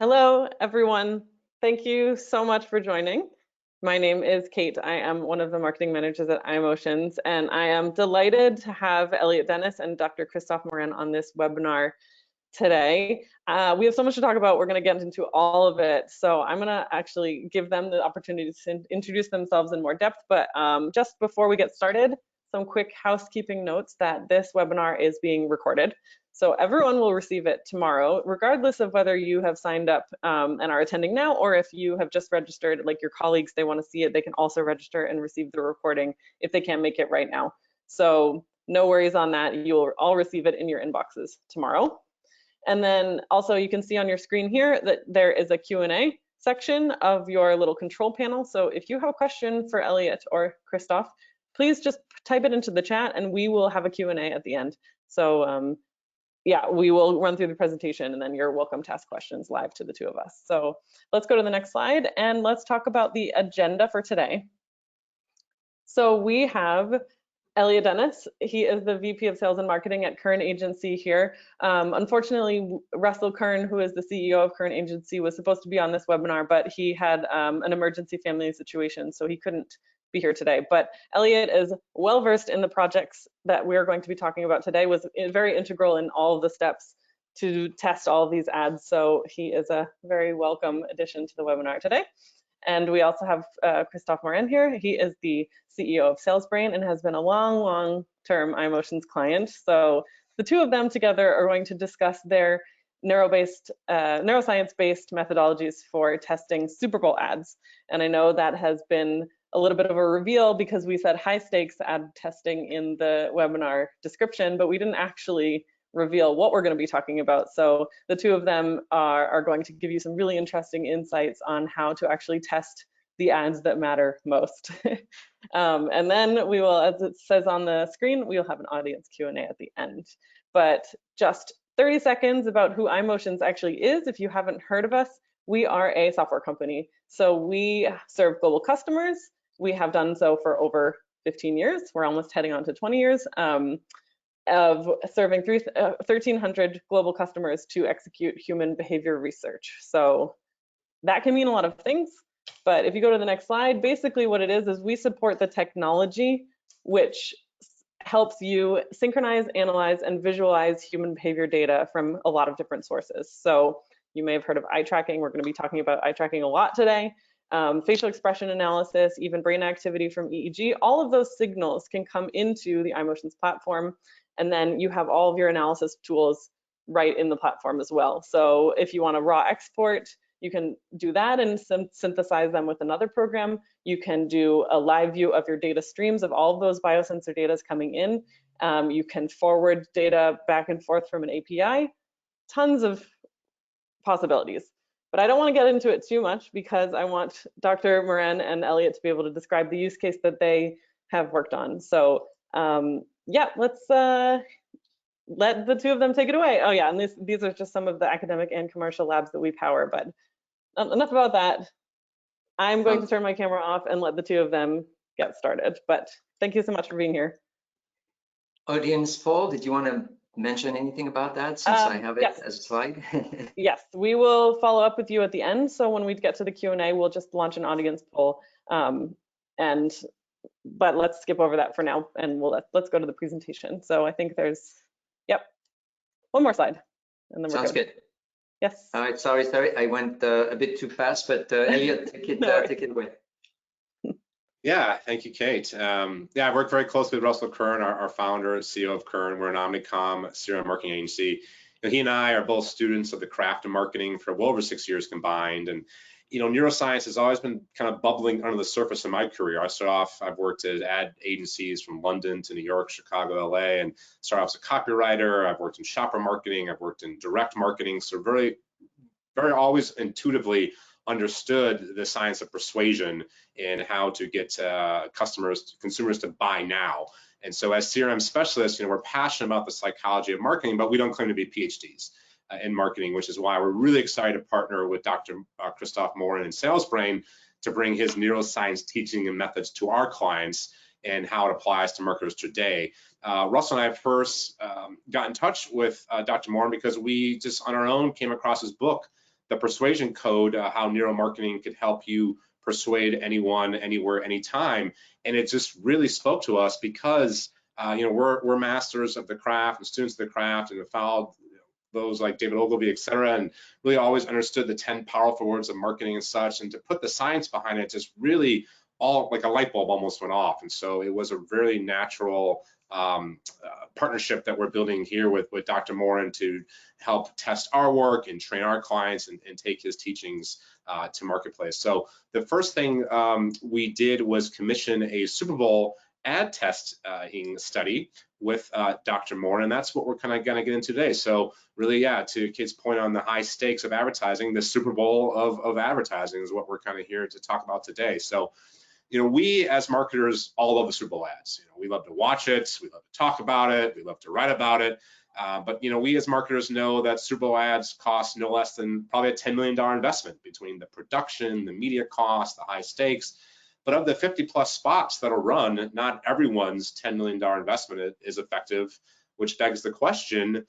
Hello, everyone. Thank you so much for joining. My name is Kate. I am one of the marketing managers at iMotions, and I am delighted to have Elliot Dennis and Dr. Christophe Morin on this webinar today. We have so much to talk about. We're going to get into all of it. So I'm going to actually give them the opportunity to introduce themselves in more depth. But just before we get started, some quick housekeeping notes that this webinar is being recorded. So everyone will receive it tomorrow, regardless of whether you have signed up and are attending now, or if you have just registered, like your colleagues, they want to see it, they can also register and receive the recording if they can't make it right now. So no worries on that. You'll all receive it in your inboxes tomorrow. And then also you can see on your screen here that there is a Q&A section of your little control panel. So if you have a question for Elliot or Christophe, please just type it into the chat and we will have a Q&A at the end. So yeah, we will run through the presentation and then you're welcome to ask questions live to the two of us. So let's go to the next slide and let's talk about the agenda for today. So we have Elliot Dennis. He is the VP of Sales and Marketing at Kern Agency here. Unfortunately, Russell Kern, who is the CEO of Kern Agency, was supposed to be on this webinar, but he had an emergency family situation, so he couldn't be here today. But Elliot is well versed in the projects that we're going to be talking about today, was very integral in all of the steps to test all of these ads. So he is a very welcome addition to the webinar today. And we also have Christophe Morin here. He is the CEO of SalesBrain and has been a long-term iMotions client. So the two of them together are going to discuss their neuroscience-based methodologies for testing Super Bowl ads. And I know that has been a little bit of a reveal because we said high stakes ad testing in the webinar description, but we didn't actually reveal what we're going to be talking about. So the two of them are going to give you some really interesting insights on how to actually test the ads that matter most. And then we will, as it says on the screen, we'll have an audience Q&A at the end. But just 30 seconds about who iMotions actually is. If you haven't heard of us, we are a software company. So we serve global customers. We have done so for over 15 years. We're almost heading on to 20 years. Of serving 1,300 global customers to execute human behavior research. So that can mean a lot of things, but if you go to the next slide, basically what it is we support the technology which helps you synchronize, analyze, and visualize human behavior data from a lot of different sources. So you may have heard of eye tracking. We're going to be talking about eye tracking a lot today. Facial expression analysis, even brain activity from EEG, all of those signals can come into the iMotions platform. And then you have all of your analysis tools right in the platform as well. So if you want a raw export, you can do that and synthesize them with another program. You can do a live view of your data streams of all of those biosensor data coming in. You can forward data back and forth from an API. Tons of possibilities. But I don't want to get into it too much because I want Dr. Morin and Elliot to be able to describe the use case that they have worked on. So yeah, let's let the two of them take it away. Oh yeah, and these are just some of the academic and commercial labs that we power, but enough about that. I'm going to turn my camera off and let the two of them get started, but thank you so much for being here. Audience poll, did you want to mention anything about that since I have it yes. as a slide? Yes, we will follow up with you at the end. So when we get to the Q&A, we'll just launch an audience poll. But let's skip over that for now and let's go to the presentation. So I think there's, yep, one more slide. And then we're Sounds good. Yes. All right, sorry, I went a bit too fast, but Elliot, take it away. Yeah, thank you, Kate. Yeah, I work very closely with Russell Kern, our founder, CEO of Kern. We're an Omnicom CRM marketing agency. He and I are both students of the craft of marketing for well over 6 years combined. And neuroscience has always been kind of bubbling under the surface in my career. I've worked at ad agencies from London to New York, Chicago, LA, and started off as a copywriter. I've worked in shopper marketing. I've worked in direct marketing. So very always intuitively understood the science of persuasion and how to get consumers to buy now. And so as CRM specialists, we're passionate about the psychology of marketing, but we don't claim to be PhDs in marketing, which is why we're really excited to partner with Dr. Christophe Morin and SalesBrain to bring his neuroscience teaching and methods to our clients and how it applies to marketers today. Russell and I first got in touch with Dr. Morin because we just on our own came across his book, the persuasion code, how neuromarketing could help you persuade anyone, anywhere, anytime. And it just really spoke to us because we're masters of the craft and students of the craft, and have followed those like David Ogilvy, et cetera, and really always understood the 10 powerful words of marketing and such. And to put the science behind it, just really all like a light bulb almost went off. And so it was a very natural partnership that we're building here with Dr. Morin to help test our work and train our clients and take his teachings to marketplace. So the first thing we did was commission a Super Bowl ad testing study with Dr. Morin, and that's what we're kind of going to get into today. So really, yeah, to Kate's point on the high stakes of advertising, the Super Bowl of advertising is what we're kind of here to talk about today. So we as marketers all love the Super Bowl ads. We love to watch it, we love to talk about it, we love to write about it. But we as marketers know that Super Bowl ads cost no less than probably a $10 million investment between the production, the media cost, the high stakes. But of the 50+ spots that'll run, not everyone's $10 million investment is effective, which begs the question,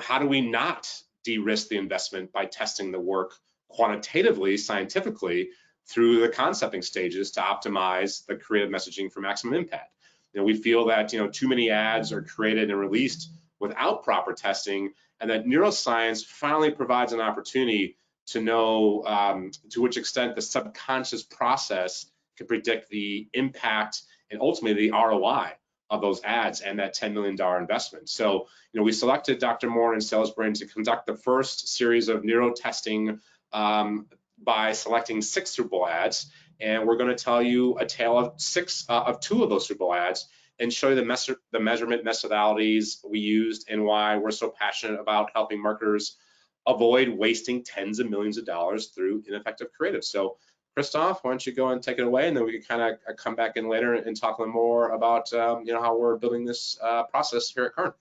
how do we not de-risk the investment by testing the work quantitatively, scientifically, through the concepting stages to optimize the creative messaging for maximum impact? We feel that too many ads are created and released without proper testing, and that neuroscience finally provides an opportunity to know to which extent the subconscious process can predict the impact and ultimately the ROI of those ads and that $10 million investment. So we selected Dr. Morin and SalesBrain to conduct the first series of neuro testing by selecting 6 Super Bowl ads, and we're going to tell you a tale of 2 of those Super Bowl ads and show you the measurement methodologies we used and why we're so passionate about helping marketers avoid wasting tens of millions of dollars through ineffective creative. So Christophe, why don't you go and take it away, and then we can kind of come back in later and talk a little more about how we're building this process here at Kern.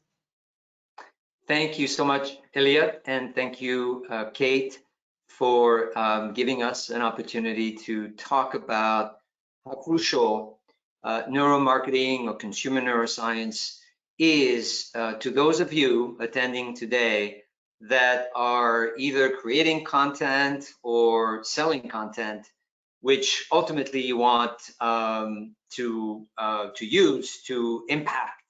Thank you so much, Elliot, and thank you, Kate, for giving us an opportunity to talk about how crucial neuromarketing or consumer neuroscience is to those of you attending today that are either creating content or selling content, which ultimately you want to use to impact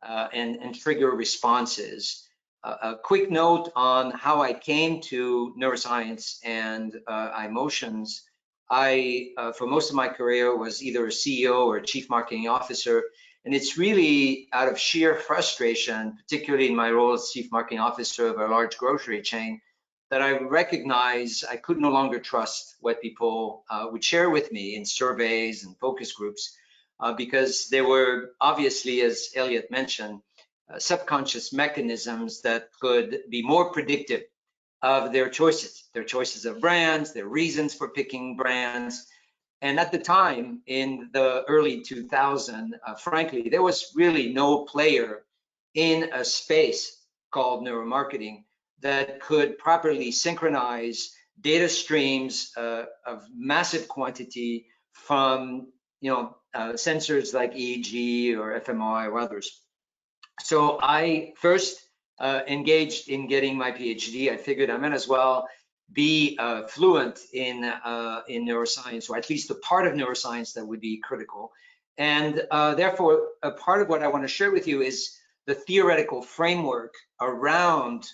and trigger responses. A quick note on how I came to neuroscience and iMotions. I, for most of my career, was either a CEO or a chief marketing officer, and it's really out of sheer frustration, particularly in my role as chief marketing officer of a large grocery chain, that I recognized I could no longer trust what people would share with me in surveys and focus groups, because there were obviously, as Elliot mentioned, subconscious mechanisms that could be more predictive of their choices of brands, their reasons for picking brands. And at the time, in the early 2000s, frankly, there was really no player in a space called neuromarketing that could properly synchronize data streams of massive quantity from sensors like EEG or fMRI or others. So I first engaged in getting my PhD. I figured I might as well be fluent in neuroscience, or at least a part of neuroscience that would be critical. And therefore, a part of what I want to share with you is the theoretical framework around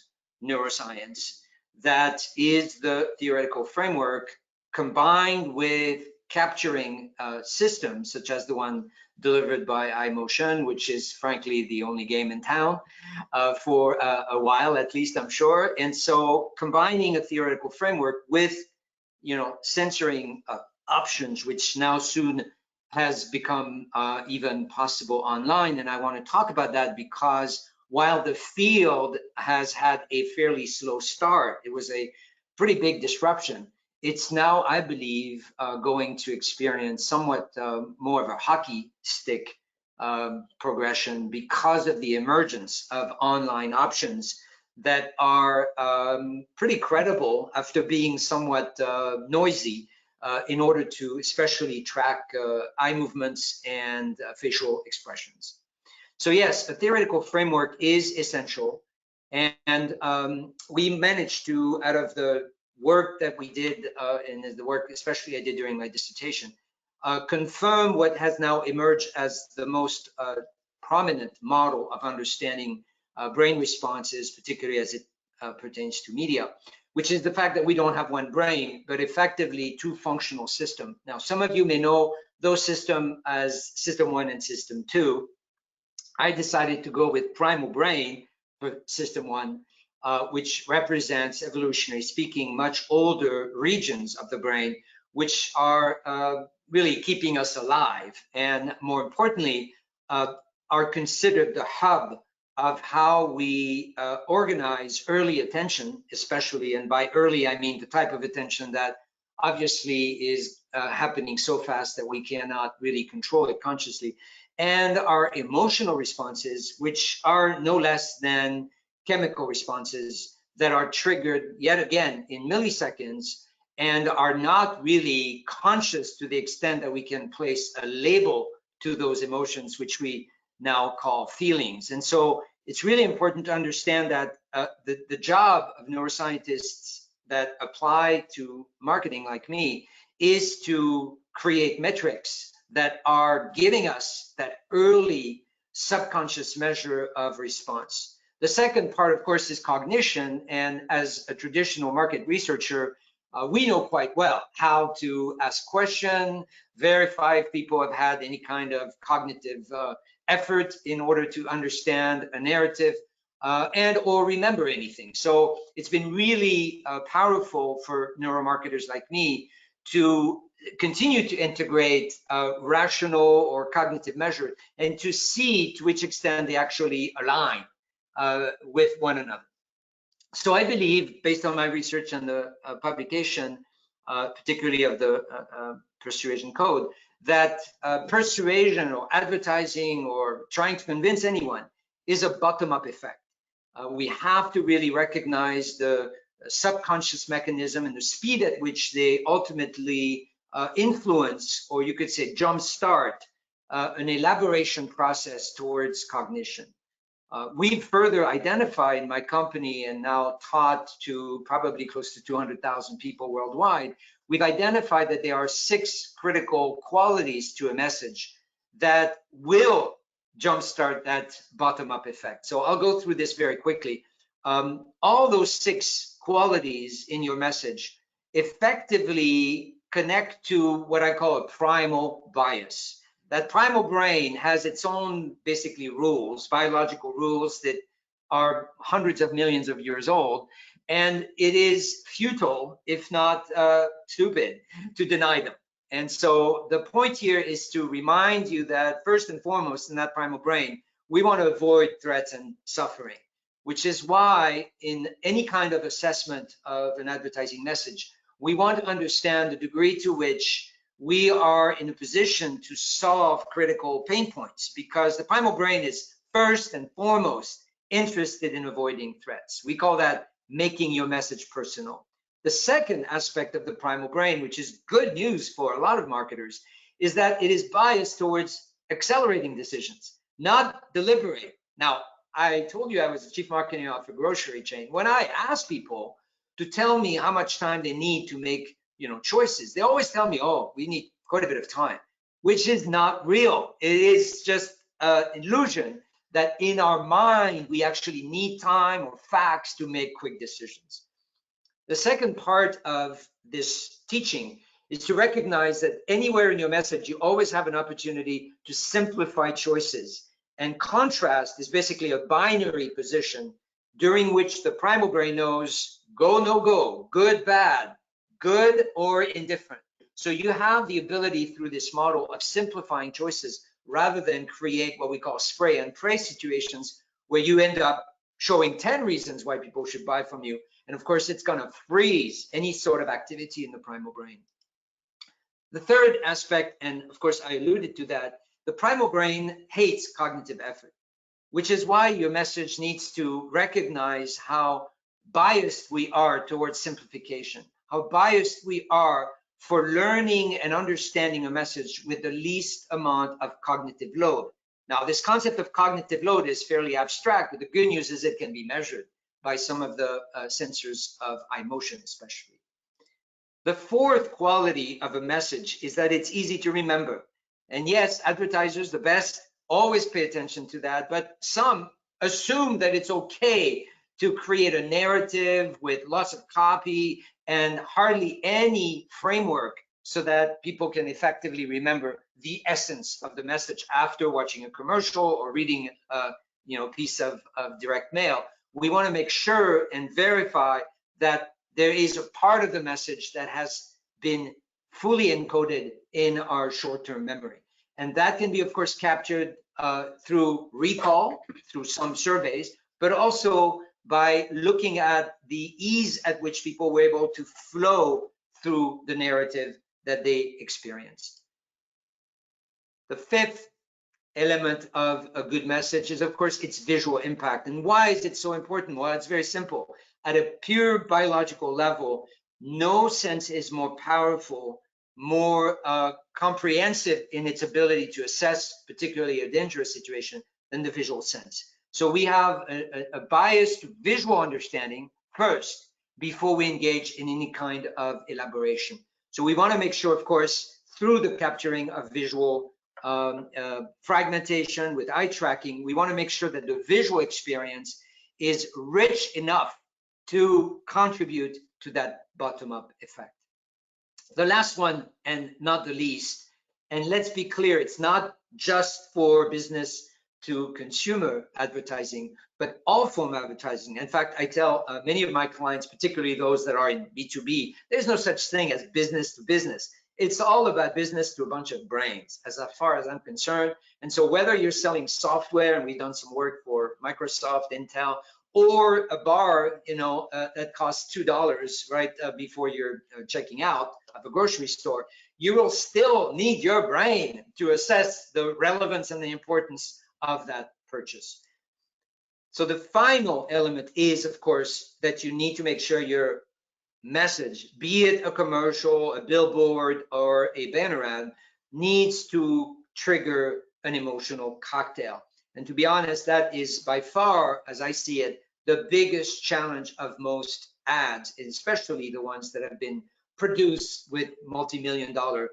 neuroscience. That is the theoretical framework combined with capturing systems such as the one delivered by iMotion, which is frankly the only game in town for a while, at least I'm sure. And so combining a theoretical framework with censoring options, which now soon has become even possible online. And I want to talk about that because while the field has had a fairly slow start, it was a pretty big disruption. It's now, I believe, going to experience somewhat more of a hockey stick progression because of the emergence of online options that are pretty credible after being somewhat noisy in order to especially track eye movements and facial expressions. So yes, a theoretical framework is essential, and we managed to, out of the work that we did, and the work especially I did during my dissertation, confirm what has now emerged as the most prominent model of understanding brain responses, particularly as it pertains to media, which is the fact that we don't have one brain, but effectively two functional systems. Now, some of you may know those systems as System 1 and System 2. I decided to go with primal brain for System 1, which represents, evolutionary speaking, much older regions of the brain, which are really keeping us alive, and more importantly, are considered the hub of how we organize early attention, especially, and by early, I mean the type of attention that obviously is happening so fast that we cannot really control it consciously, and our emotional responses, which are no less than chemical responses that are triggered yet again in milliseconds and are not really conscious to the extent that we can place a label to those emotions, which we now call feelings. And so it's really important to understand that the job of neuroscientists that apply to marketing like me is to create metrics that are giving us that early subconscious measure of response. The second part, of course, is cognition. And as a traditional market researcher, we know quite well how to ask questions, verify if people have had any kind of cognitive effort in order to understand a narrative and or remember anything. So it's been really powerful for neuromarketers like me to continue to integrate rational or cognitive measures and to see to which extent they actually align with one another. So I believe, based on my research and the publication, particularly of the persuasion code, that persuasion or advertising or trying to convince anyone is a bottom-up effect. We have to really recognize the subconscious mechanism and the speed at which they ultimately influence, or you could say jumpstart, an elaboration process towards cognition. We've further identified in my company and now taught to probably close to 200,000 people worldwide, we've identified that there are 6 critical qualities to a message that will jumpstart that bottom-up effect. So I'll go through this very quickly. All those 6 qualities in your message effectively connect to what I call a primal bias. That primal brain has its own basically rules, biological rules that are hundreds of millions of years old, and it is futile, if not stupid, to deny them. And so the point here is to remind you that first and foremost in that primal brain, we want to avoid threats and suffering, which is why in any kind of assessment of an advertising message, we want to understand the degree to which we are in a position to solve critical pain points, because the primal brain is first and foremost interested in avoiding threats. We call that making your message personal. The second aspect of the primal brain, which is good news for a lot of marketers, is that it is biased towards accelerating decisions, not deliberate. Now, I told you I was the chief marketing officer for a grocery chain. When I ask people to tell me how much time they need to make choices, they always tell me, oh, we need quite a bit of time, which is not real. It is just an illusion that in our mind, we actually need time or facts to make quick decisions. The second part of this teaching is to recognize that anywhere in your message, you always have an opportunity to simplify choices. And contrast is basically a binary position during which the primal brain knows go, no go, good, bad, good or indifferent. So you have the ability through this model of simplifying choices rather than create what we call spray and pray situations where you end up showing 10 reasons why people should buy from you. And of course, it's going to freeze any sort of activity in the primal brain. The third aspect, and of course, I alluded to that, the primal brain hates cognitive effort, which is why your message needs to recognize how biased we are towards simplification, how biased we are for learning and understanding a message with the least amount of cognitive load. Now, this concept of cognitive load is fairly abstract, but the good news is it can be measured by some of the sensors of iMotion especially. The fourth quality of a message is that it's easy to remember. And yes, advertisers, the best, always pay attention to that, but some assume that it's okay to create a narrative with lots of copy and hardly any framework so that people can effectively remember the essence of the message after watching a commercial or reading a piece of direct mail. We want to make sure and verify that there is a part of the message that has been fully encoded in our short-term memory. And that can be, of course, captured through recall, through some surveys, but also by looking at the ease at which people were able to flow through the narrative that they experienced. The fifth element of a good message is, of course, its visual impact. And why is it so important? Well, it's very simple. At a pure biological level, no sense is more powerful, more comprehensive in its ability to assess, particularly a dangerous situation, than the visual sense. So we have a biased visual understanding first before we engage in any kind of elaboration. So we want to make sure, of course, through the capturing of visual fragmentation with eye tracking, we want to make sure that the visual experience is rich enough to contribute to that bottom-up effect. The last one, and not the least, and let's be clear, it's not just for business to consumer advertising, but all form of advertising. In fact, I tell many of my clients, particularly those that are in B2B, there's no such thing as business to business. It's all about business to a bunch of brains, as far as I'm concerned. And so whether you're selling software, and we've done some work for Microsoft, Intel, or a bar, that costs $2, right, before you're checking out of a grocery store, you will still need your brain to assess the relevance and the importance of that purchase. So the final element is, of course, that you need to make sure your message, be it a commercial, a billboard, or a banner ad, needs to trigger an emotional cocktail. And to be honest, that is by far, as I see it, the biggest challenge of most ads, especially the ones that have been produced with multi-million-dollar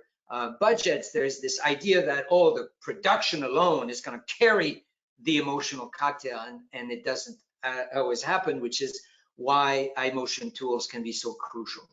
budgets. There's this idea that, oh, the production alone is going to carry the emotional cocktail, and it doesn't always happen, which is why iMotion tools can be so crucial.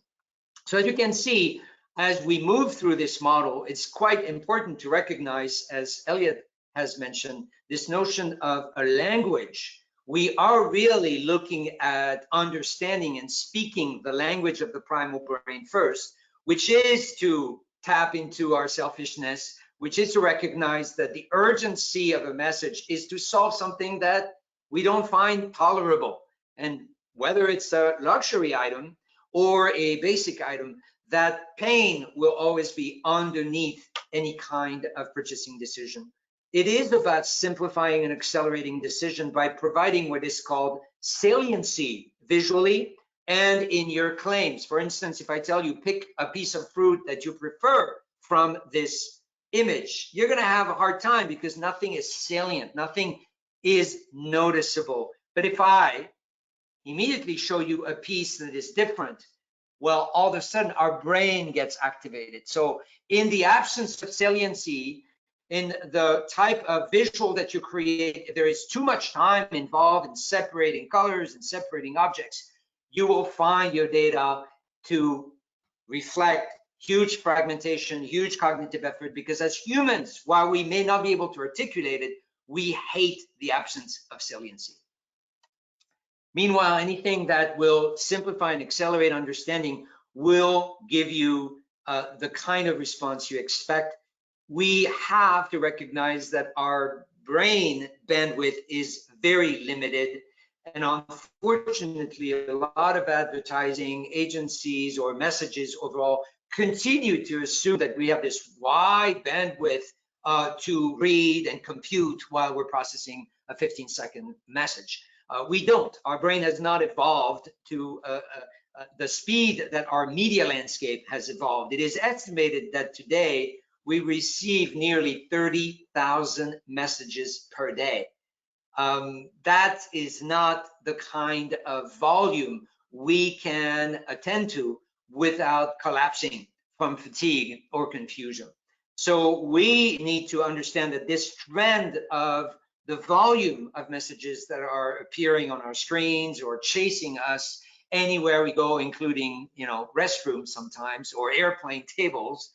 So as you can see, as we move through this model, it's quite important to recognize, as Elliot has mentioned, this notion of a language. We are really looking at understanding and speaking the language of the primal brain first, which is to tap into our selfishness, which is to recognize that the urgency of a message is to solve something that we don't find tolerable. And whether it's a luxury item or a basic item, that pain will always be underneath any kind of purchasing decision. It is about simplifying and accelerating decision by providing what is called saliency visually and in your claims. For instance, if I tell you pick a piece of fruit that you prefer from this image, you're going to have a hard time because nothing is salient, nothing is noticeable. But if I immediately show you a piece that is different, well, all of a sudden our brain gets activated. So in the absence of saliency, in the type of visual that you create, if there is too much time involved in separating colors and separating objects, you will find your data to reflect huge fragmentation, huge cognitive effort, because as humans, while we may not be able to articulate it, we hate the absence of saliency. Meanwhile, anything that will simplify and accelerate understanding will give you the kind of response you expect. We have to recognize that our brain bandwidth is very limited. And unfortunately, a lot of advertising agencies or messages overall continue to assume that we have this wide bandwidth to read and compute while we're processing a 15-second message. We don't. Our brain has not evolved to the speed that our media landscape has evolved. It is estimated that today we receive nearly 30,000 messages per day. That is not the kind of volume we can attend to without collapsing from fatigue or confusion. So we need to understand that this trend of the volume of messages that are appearing on our screens or chasing us anywhere we go, including, you know, restrooms sometimes or airplane tables,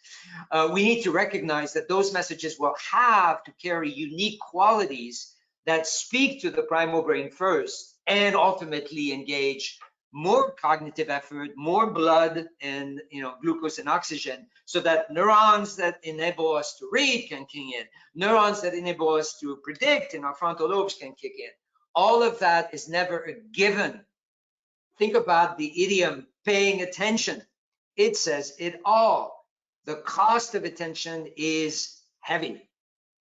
we need to recognize that those messages will have to carry unique qualities that speak to the primal brain first and ultimately engage more cognitive effort, more blood and, you know, glucose and oxygen, so that neurons that enable us to read can kick in, neurons that enable us to predict in our frontal lobes can kick in. All of that is never a given. Think about the idiom paying attention. It says it all. The cost of attention is heavy.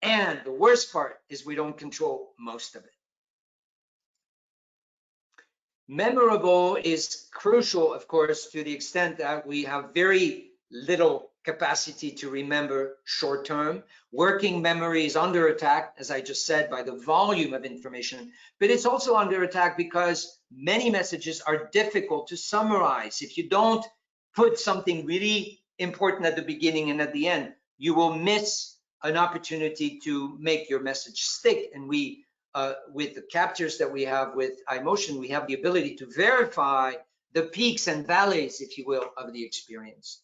And the worst part is we don't control most of it. Memorable is crucial, of course, to the extent that we have very little capacity to remember short term. Working memory is under attack, as I just said, by the volume of information, but it's also under attack because many messages are difficult to summarize. If you don't put something really important at the beginning and at the end, you will miss an opportunity to make your message stick. And we, with the captures that we have with iMotion, we have the ability to verify the peaks and valleys, if you will, of the experience.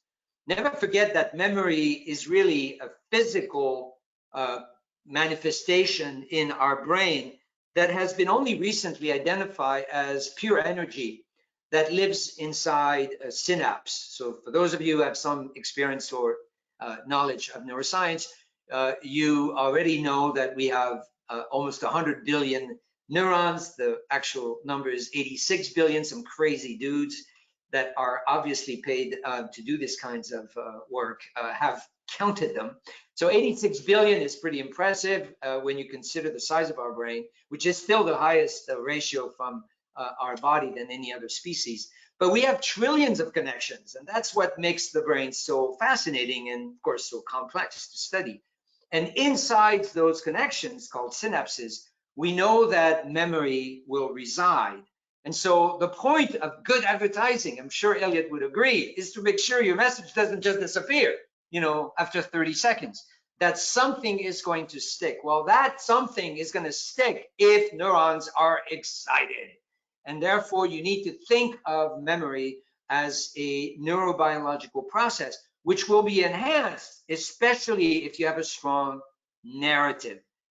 Never forget that memory is really a physical manifestation in our brain that has been only recently identified as pure energy that lives inside a synapse. So for those of you who have some experience or knowledge of neuroscience, you already know that we have almost 100 billion neurons. The actual number is 86 billion, some crazy dudes that are obviously paid to do this kinds of work have counted them. So 86 billion is pretty impressive when you consider the size of our brain, which is still the highest ratio from our body than any other species. But we have trillions of connections, and that's what makes the brain so fascinating and, of course, so complex to study. And inside those connections, called synapses, we know that memory will reside. And so the point of good advertising, I'm sure Elliot would agree, is to make sure your message doesn't just disappear, you know, after 30 seconds, that something is going to stick. Well, that something is going to stick if neurons are excited. And therefore, you need to think of memory as a neurobiological process, which will be enhanced, especially if you have a strong narrative.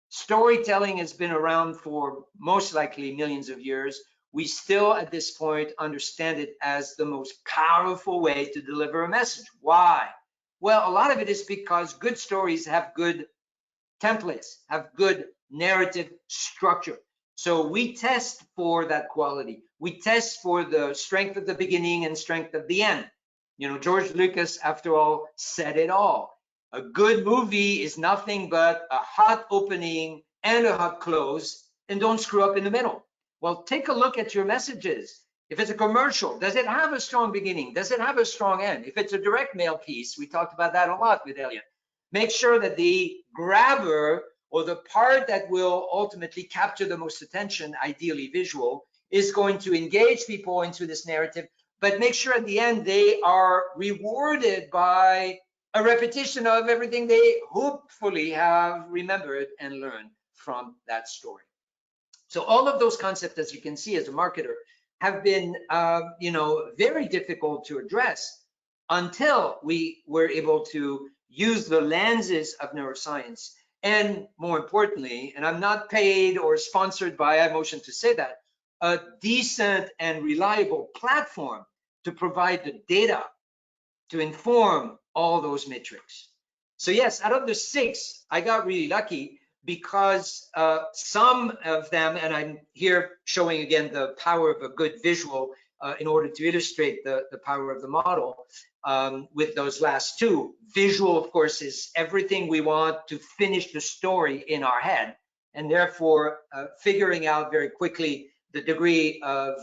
Storytelling has been around for most likely millions of years. We still, at this point, understand it as the most powerful way to deliver a message. Why? Well, a lot of it is because good stories have good templates, have good narrative structure. So we test for that quality. We test for the strength of the beginning and strength of the end. You know, George Lucas, after all, said it all. A good movie is nothing but a hot opening and a hot close, and don't screw up in the middle. Well, take a look at your messages. If it's a commercial, does it have a strong beginning? Does it have a strong end? If it's a direct mail piece, we talked about that a lot with Elliot. Make sure that the grabber or the part that will ultimately capture the most attention, ideally visual, is going to engage people into this narrative, but make sure at the end they are rewarded by a repetition of everything they hopefully have remembered and learned from that story. So all of those concepts, as you can see as a marketer, have been you know, very difficult to address until we were able to use the lenses of neuroscience. And more importantly, and I'm not paid or sponsored by iMotion to say that, a decent and reliable platform to provide the data to inform all those metrics. So yes, out of the 6, I got really lucky because some of them, and I'm here showing again the power of a good visual in order to illustrate the power of the model with those last 2. Visual, of course, is everything we want to finish the story in our head, and therefore figuring out very quickly the degree of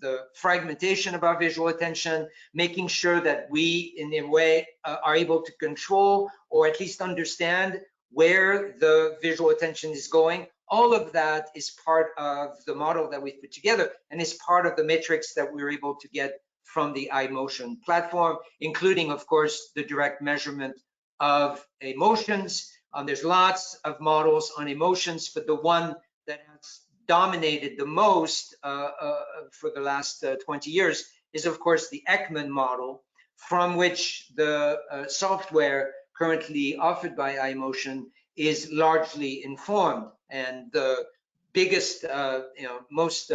the fragmentation of our visual attention, making sure that we, in a way, are able to control or at least understand where the visual attention is going. All of that is part of the model that we've put together and is part of the metrics that we're able to get from the iMotion platform, including, of course, the direct measurement of emotions. There's lots of models on emotions, but the one that has dominated the most for the last 20 years is, of course, the Ekman model, from which the software currently offered by iMotion is largely informed. And the biggest, most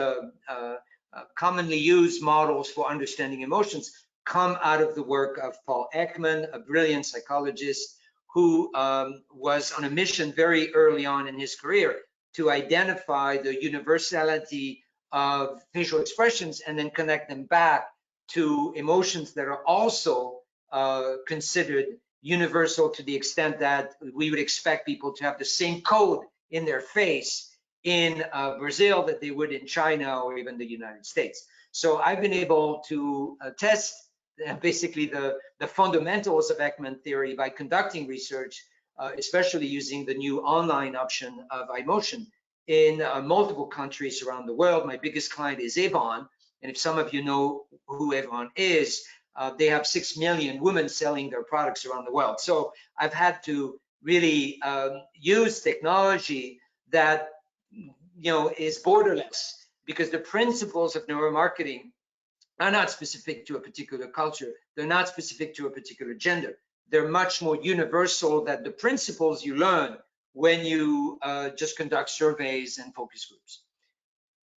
commonly used models for understanding emotions come out of the work of Paul Ekman, a brilliant psychologist who was on a mission very early on in his career to identify the universality of facial expressions and then connect them back to emotions that are also considered universal, to the extent that we would expect people to have the same code in their face in Brazil that they would in China or even the United States. So I've been able to test basically the fundamentals of Ekman theory by conducting research, especially using the new online option of iMotion in multiple countries around the world. My biggest client is Avon, and if some of you know who Avon is, they have 6 million women selling their products around the world. So I've had to really use technology that is borderless, because the principles of neuromarketing are not specific to a particular culture. They're not specific to a particular gender. They're much more universal than the principles you learn when you just conduct surveys and focus groups.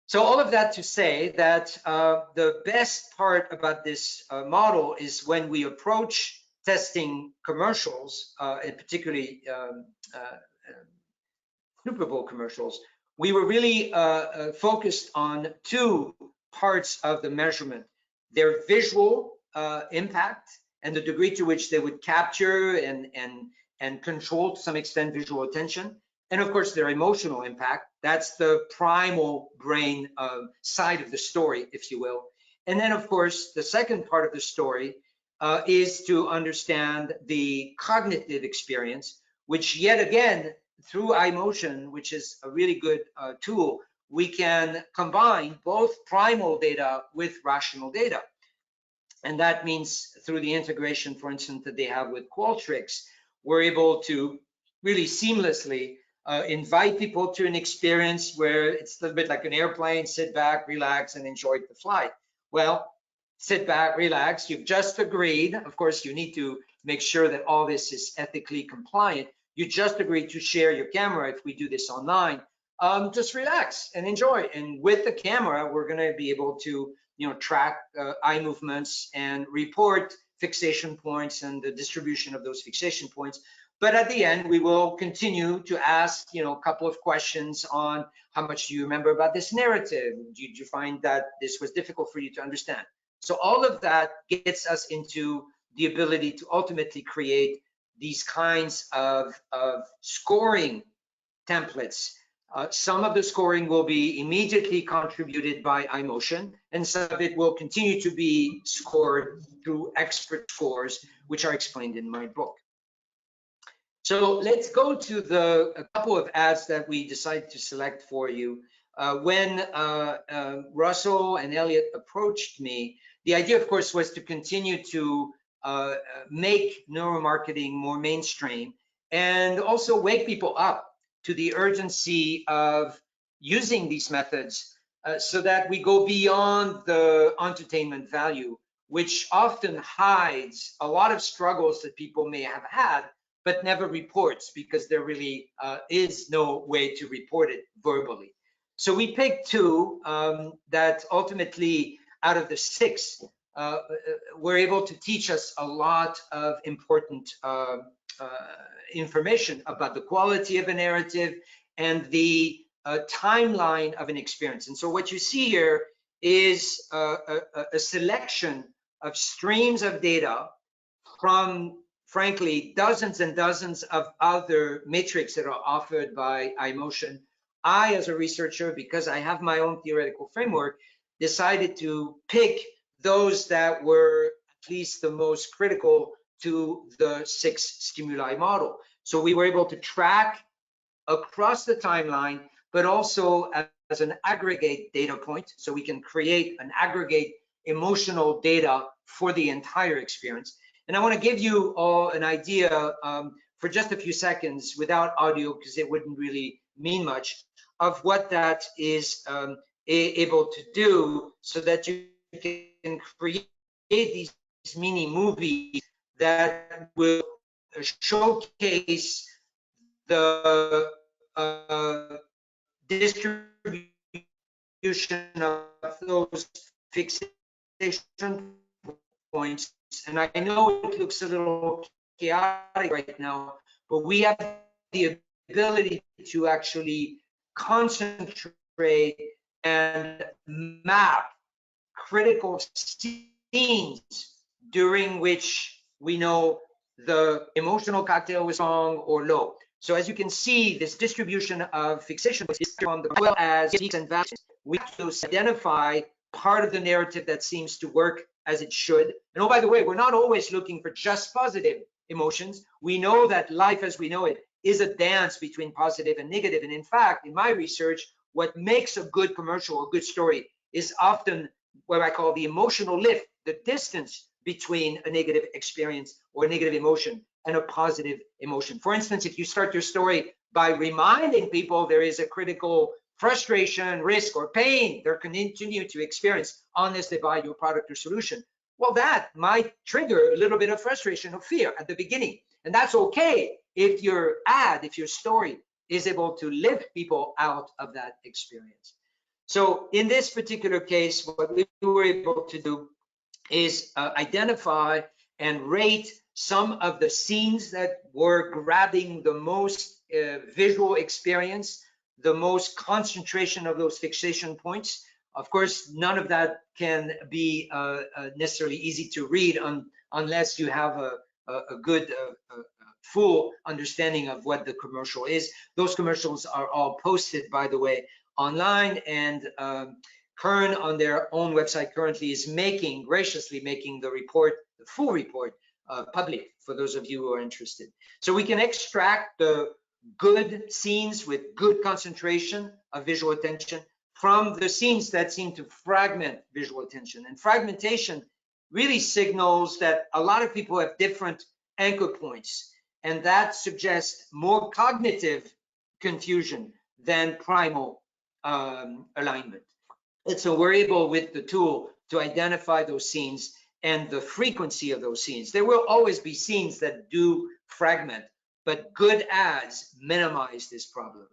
So all of that to say that the best part about this model is when we approach testing commercials, and particularly Super Bowl commercials, we were really focused on two parts of the measurement: their visual impact and the degree to which they would capture and control, to some extent, visual attention, and of course their emotional impact. That's the primal brain side of the story, if you will. And then, of course, the second part of the story is to understand the cognitive experience, which yet again, through iMotion, which is a really good tool, we can combine both primal data with rational data. And that means through the integration, for instance, that they have with Qualtrics, we're able to really seamlessly invite people to an experience where it's a little bit like an airplane: sit back, relax, and enjoy the flight. Well, sit back, relax, you've just agreed. Of course, you need to make sure that all this is ethically compliant. You just agreed to share your camera if we do this online. Just relax and enjoy. And with the camera, we're going to be able to track eye movements and report fixation points and the distribution of those fixation points. But at the end, we will continue to ask a couple of questions on: how much do you remember about this narrative? Did you find that this was difficult for you to understand? So all of that gets us into the ability to ultimately create these kinds of scoring templates. Some of the scoring will be immediately contributed by iMotion, and some of it will continue to be scored through expert scores, which are explained in my book. So let's go to a couple of ads that we decided to select for you. When Russell and Elliot approached me, the idea, of course, was to continue to make neuromarketing more mainstream and also wake people up to the urgency of using these methods so that we go beyond the entertainment value, which often hides a lot of struggles that people may have had, but never reports, because there really is no way to report it verbally. So we picked two that ultimately, out of the 6, were able to teach us a lot of important information about the quality of a narrative and the timeline of an experience. And so what you see here is a selection of streams of data from, frankly, dozens and dozens of other metrics that are offered by iMotion. I, as a researcher, because I have my own theoretical framework, decided to pick those that were at least the most critical to the 6 stimuli model. So we were able to track across the timeline, but also as an aggregate data point. So we can create an aggregate emotional data for the entire experience. And I want to give you all an idea for just a few seconds without audio, because it wouldn't really mean much, of what that is able to do, so that you can create these mini movies that will showcase the distribution of those fixation points. And I know it looks a little chaotic right now, but we have the ability to actually concentrate and map critical scenes during which we know the emotional cocktail was strong or low. So as you can see, this distribution of fixation is from the well as peaks and valleys. We have to identify part of the narrative that seems to work as it should. And oh, by the way, we're not always looking for just positive emotions. We know that life as we know it is a dance between positive and negative. And in fact, in my research, what makes a good commercial or good story is often what I call the emotional lift, the distance between a negative experience or a negative emotion and a positive emotion. For instance, if you start your story by reminding people there is a critical frustration, risk, or pain they're continue to experience unless they buy your product or solution, well, that might trigger a little bit of frustration or fear at the beginning. And that's okay if your ad, if your story is able to lift people out of that experience. So in this particular case, what we were able to do is identify and rate some of the scenes that were grabbing the most visual experience, the most concentration of those fixation points. Of course, none of that can be necessarily easy to read unless you have a good full understanding of what the commercial is. Those commercials are all posted, by the way, online, and Kern on their own website currently is graciously making the report, the full report, public for those of you who are interested. So we can extract the good scenes with good concentration of visual attention from the scenes that seem to fragment visual attention. And fragmentation really signals that a lot of people have different anchor points, and that suggests more cognitive confusion than primal alignment. And so we're able with the tool to identify those scenes and the frequency of those scenes. There will always be scenes that do fragment, but good ads minimize this problem.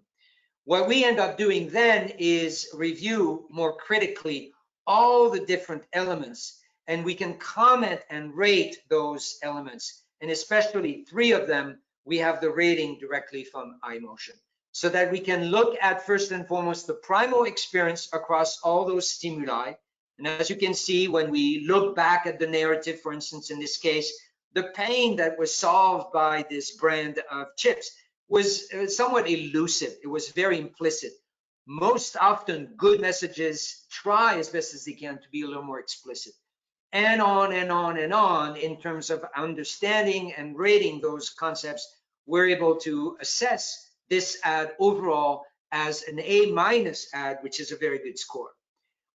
What we end up doing then is review more critically all the different elements, and we can comment and rate those elements. And especially 3 of them, we have the rating directly from iMotion, so that we can look at first and foremost the primal experience across all those stimuli. And as you can see, when we look back at the narrative, for instance, in this case, the pain that was solved by this brand of chips was somewhat elusive. It was very implicit. Most often, good messages try as best as they can to be a little more explicit. And on and on and on, in terms of understanding and rating those concepts, we're able to assess this ad overall as an A- ad, which is a very good score.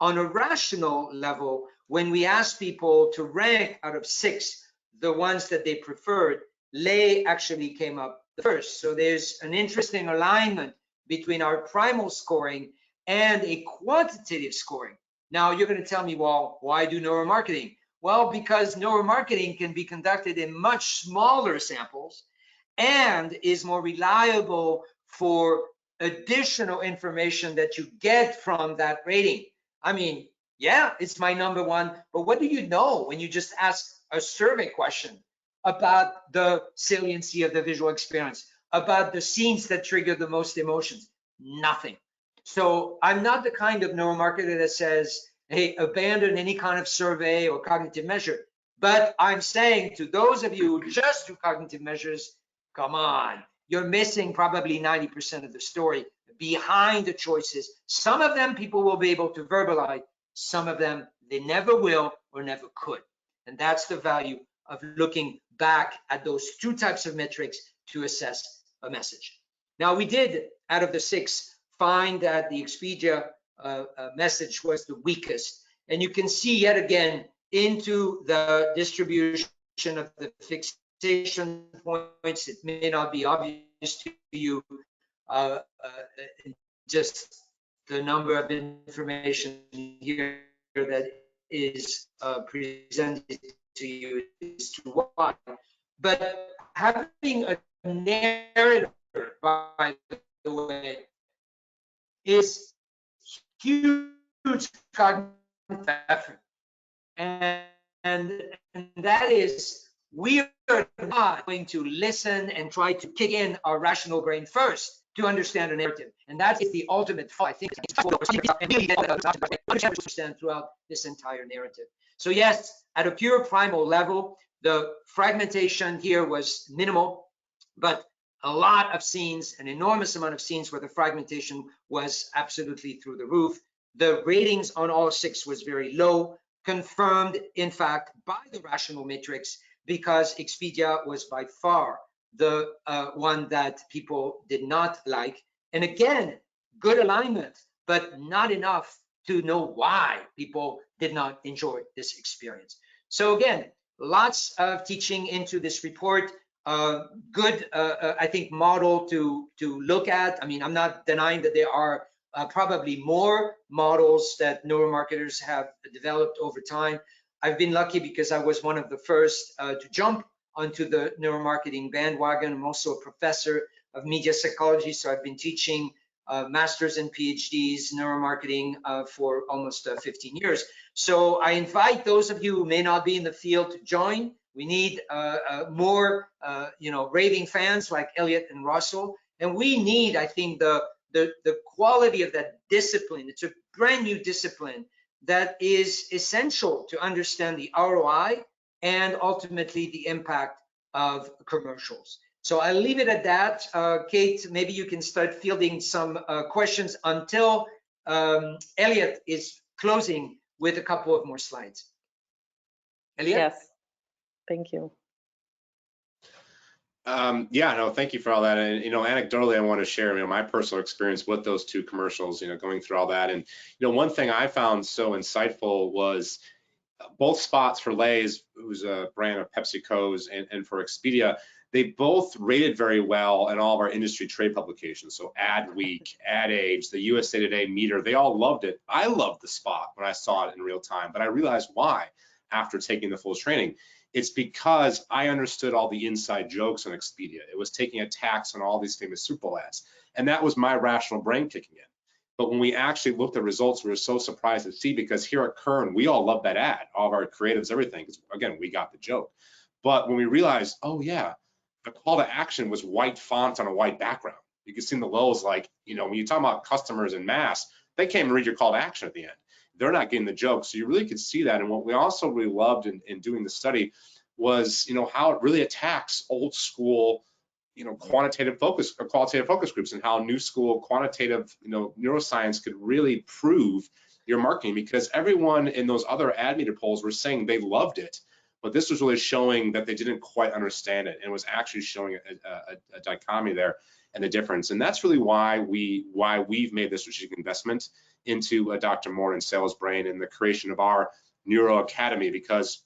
On a rational level, when we ask people to rank out of 6 the ones that they preferred, lay actually came up the first. So there's an interesting alignment between our primal scoring and a quantitative scoring. Now you're going to tell me, well, why do neuromarketing? Well, because neuromarketing can be conducted in much smaller samples and is more reliable for additional information that you get from that rating. I mean, yeah, it's my number 1, but what do you know when you just ask a survey question about the saliency of the visual experience, about the scenes that trigger the most emotions? Nothing. So I'm not the kind of neuromarketer that says, hey, abandon any kind of survey or cognitive measure. But I'm saying to those of you who just do cognitive measures, come on, you're missing probably 90% of the story behind the choices. Some of them people will be able to verbalize, some of them they never will or never could. And that's the value of looking back at those 2 types of metrics to assess a message. Now, we did, out of the 6, find that the Expedia message was the weakest. And you can see yet again into the distribution of the fixation points. It may not be obvious to you, just the number of information here that is presented to you is to why. But having a narrator, by the way, is huge cognitive effort. And that is, we are not going to listen and try to kick in our rational brain first to understand a narrative. And that is the ultimate fault, I think, understand throughout this entire narrative. So yes, at a pure primal level, the fragmentation here was minimal, but a lot of scenes, an enormous amount of scenes where the fragmentation was absolutely through the roof. The ratings on all 6 was very low, confirmed, in fact, by the rational matrix, because Expedia was by far the one that people did not like. And again, good alignment, but not enough to know why people did not enjoy this experience. So again, lots of teaching into this report. Good, I think, model to look at. I mean, I'm not denying that there are probably more models that neuromarketers have developed over time. I've been lucky because I was one of the first to jump onto the neuromarketing bandwagon. I'm also a professor of media psychology, so I've been teaching masters and PhDs neuromarketing for almost 15 years. So I invite those of you who may not be in the field to join. We need more, raving fans like Elliot and Russell, and we need, I think, the quality of that discipline. It's a brand new discipline that is essential to understand the ROI and ultimately the impact of commercials. So I'll leave it at that. Kate, maybe you can start fielding some questions until Elliot is closing with a couple of more slides. Elliot? Yes, thank you. Yeah, no, thank you for all that. And, anecdotally, I want to share, my personal experience with those 2 commercials, going through all that. And, one thing I found so insightful was both spots for Lay's, who's a brand of PepsiCo's, and for Expedia, they both rated very well in all of our industry trade publications. So Adweek, Ad Age, the USA Today Meter, they all loved it. I loved the spot when I saw it in real time, but I realized why after taking the full training. It's because I understood all the inside jokes on Expedia. It was taking a tax on all these famous Super Bowl ads. And that was my rational brain kicking in. But when we actually looked at results, we were so surprised to see, because here at Kern, we all love that ad, all of our creatives, everything, because again, we got the joke. But when we realized, oh yeah, the call to action was white font on a white background. You can see in the lows, like, when you talk about customers in mass, they can't even read your call to action at the end. They're not getting the joke. So you really could see that. And what we also really loved in doing the study was, how it really attacks old school, quantitative focus or qualitative focus groups, and how new school quantitative, neuroscience could really prove your marketing, because everyone in those other ad meter polls were saying they loved it, but this was really showing that they didn't quite understand it, and was actually showing a dichotomy there and the difference. And that's really why we've made this strategic investment into Dr. Morin and SalesBrain and the creation of our Neuro Academy, because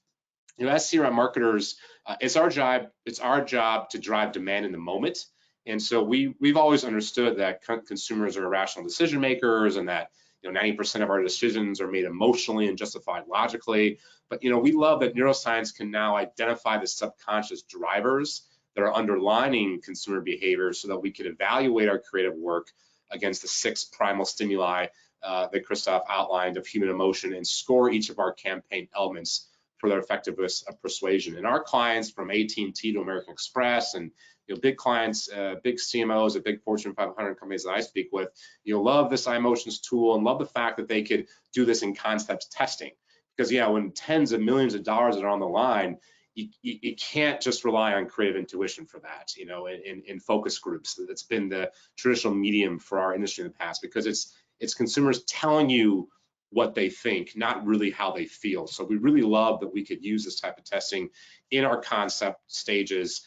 as CRM marketers, it's our job to drive demand in the moment. And so we've always understood that consumers are rational decision makers, and that 90% of our decisions are made emotionally and justified logically. But we love that neuroscience can now identify the subconscious drivers that are underlining consumer behavior, so that we can evaluate our creative work against the 6 primal stimuli that Christophe outlined of human emotion, and score each of our campaign elements for their effectiveness of persuasion. And our clients, from AT&T to American Express, and big clients, big CMOs at big Fortune 500 companies that I speak with, love this iMotions tool, and love the fact that they could do this in concept testing. Because when tens of millions of dollars are on the line, you can't just rely on creative intuition for that. In focus groups, that's been the traditional medium for our industry in the past, because it's consumers telling you what they think, not really how they feel. So we really love that we could use this type of testing in our concept stages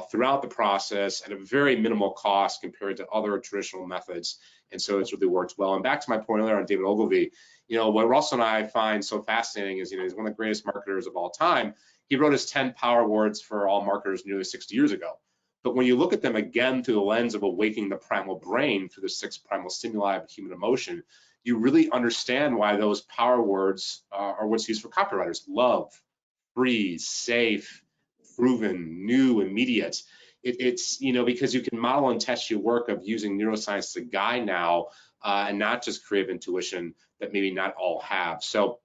throughout the process at a very minimal cost compared to other traditional methods. And so it's really worked well. And back to my point earlier on David Ogilvy, what Russell and I find so fascinating is, he's one of the greatest marketers of all time. He wrote his 10 power words for all marketers nearly 60 years ago. But when you look at them again through the lens of awakening the primal brain through the 6 primal stimuli of human emotion, you really understand why those power words are what's used for copywriters: love, free, safe, proven, new, immediate. It's because you can model and test your work of using neuroscience as a guide now, and not just creative intuition that maybe not all have. So,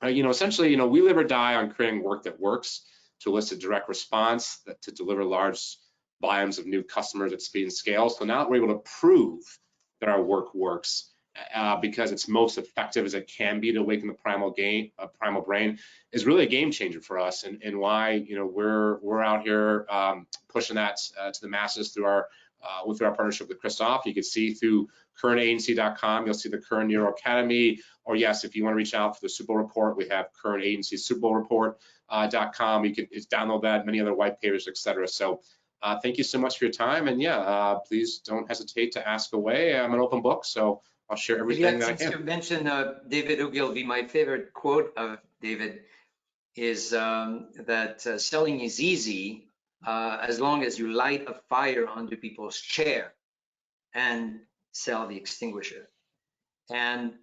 essentially, we live or die on creating work that works to elicit direct response, to deliver large volumes of new customers at speed and scale. So now that we're able to prove that our work works, because it's most effective as it can be to awaken the primal brain, is really a game changer for us, and why we're out here pushing that to the masses through our partnership with Christophe. You can see through KernAgency.com, you'll see the Kern Neuro Academy, or yes, if you want to reach out for the Super Bowl report, we have Kern Agency Super Bowl report.com. You can download that, many other white papers, etc. So thank you so much for your time, and please don't hesitate to ask away. I'm an open book, so I'll share everything that I can. Since you mentioned David Ogilvy, my favorite quote of David is that selling is easy as long as you light a fire under people's chair and sell the extinguisher. And